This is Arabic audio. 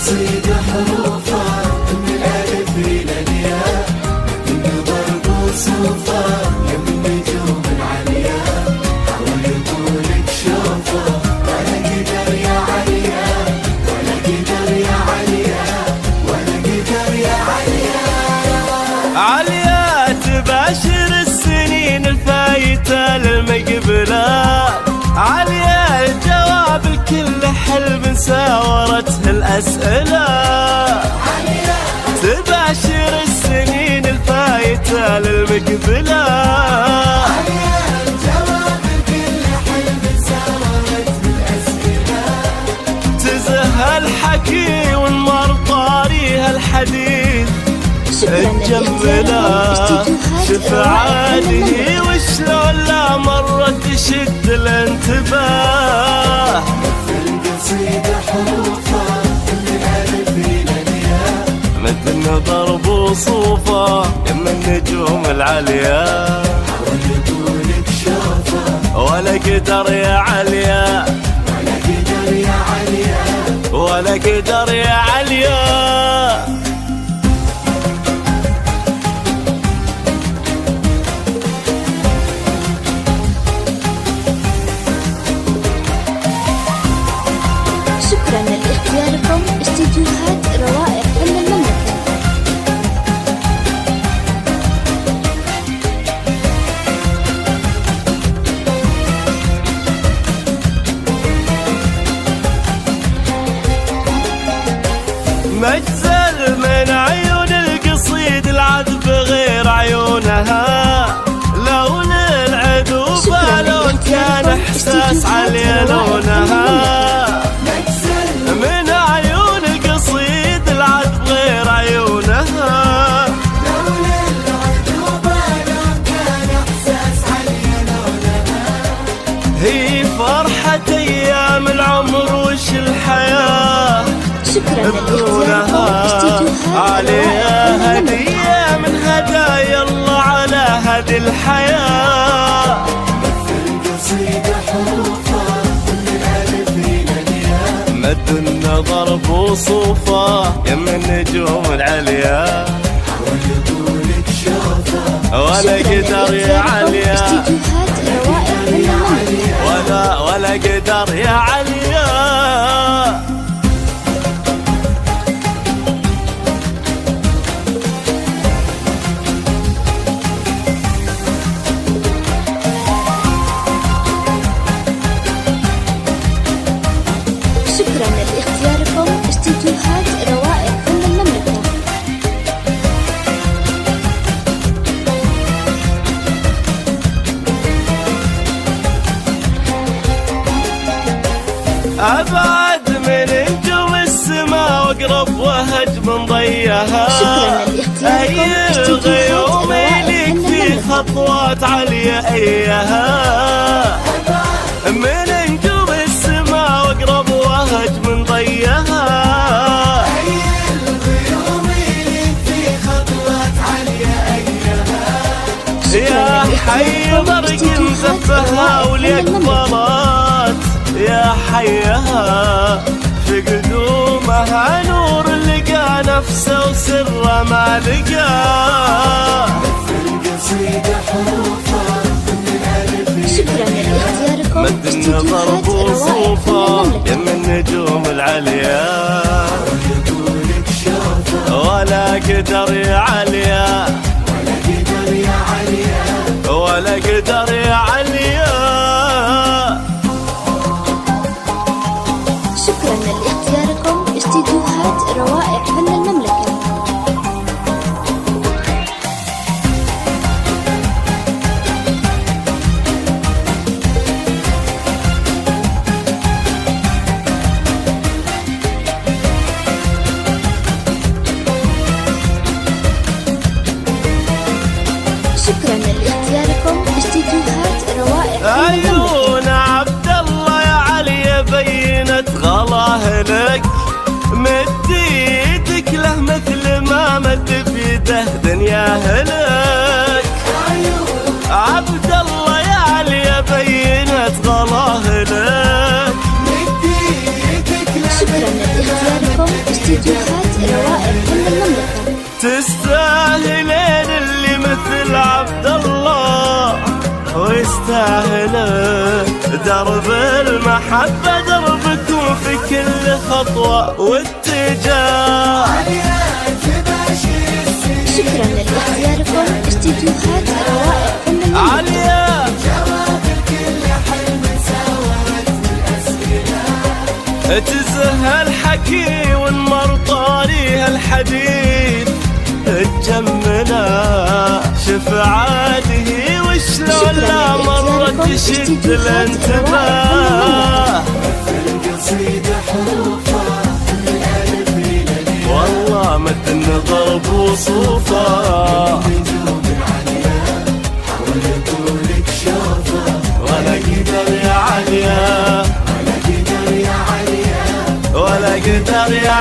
القصيدة حروفها من الألف إلى الياء، من ضرب وصوفها يم النجوم العليا، حاول يطولك شوفه ولا قدر يا عليا، ولا قدر يا عليا، ولا قدر يا عليا. عليا تباشر السنين الفايتة للمقبلة، عليا الجواب لكل حلم ساورته الأسئلة، عليا تباشر السنين الفايتة للمقبلة، عليا الجواب لكل حلم ساورته الأسئلة، تزهى الحكي ونمر طاريها الحديث الجملة، شف عالي وشلون لا مرة تشد الانتباه. القصيدة حروفها من الألف إلى الياء، مثل ضرب وصوفه يم النجوم العليا، حاول يطولك شوفه ولا قدر يا عليا، ولا قدر يا عليا. ولا قدر يا عليا. شكرا لاختياركم استديوهات روائع فن المملكة. مجزل من عيون القصيد العذب غير عيونها، لون العذوبة لون كان احساس علي لونها، من عيون القصيد العذب غير عيونها، لون العذوبة لون كان إحساس علي لونها، هي فرحة أيام العمر وش الحياة شكرا بدونها، عليها هدية من هدايا الله على هذه الحياة. القصيدة حروفها من الألف إلى الياء، مد النظر بوصوفه يم النجوم العليا، حاول يطولك شوفه ولا قدر يا عليا، استديوهات روائع فن المملكة. ولا قدر يا عليا. شكرا لاختياركم استديوهات روائع فن المملكة. أبعد من نجوم السما واقرب وهج من ضيها، أي الغيوم ليك في خطوات عليا أيها، من نجوم السما واقرب وهج من ضيها، أي الغيوم ليك في خطوات عليا أيها، يا حي ضرق مزفها وليك بلاط، يا حيها في قدومها نور لقى نفسه وسره ما لقاه. القصيدة حروفها من الألف شكرا لاختياركم مد النظر استديوهات روائع فن بوصوفه المملكة. يم النجوم العليا، يطولك شوفه ولا قدر يا عليا، ولا قدر يا عليا. ولا قدر يا عليا. شكرا لاختياركم استديوهات روائع فن المملكة. شكرا لاختياركم استديوهات روائع فن المملكة. عيون عبد الله يا علي بينت غلاه لك، مد ايدك له مثل ما مد بيده دنياه لك. عبد الله يا علي بينت غلاه لك، مد ايدك شكرا لاختياركم استديوهات تستاهله، درب المحبة دربكم في كل خطوة واتجاه. شكرا لاختياركم استديوهات روائع فنية. عليا تزهى الحكي والمر طاريها الحديث تجمله، شفعاته وشلون لا مرة تشد الانتباه. القصيدة حروفها من الألف إلى الياء، والله متن ضرب وصوفه، نجوم العليا حول طولك شوفه، ولا قدر يا عليا، ولا قدر يا عليا، ولا قدر يا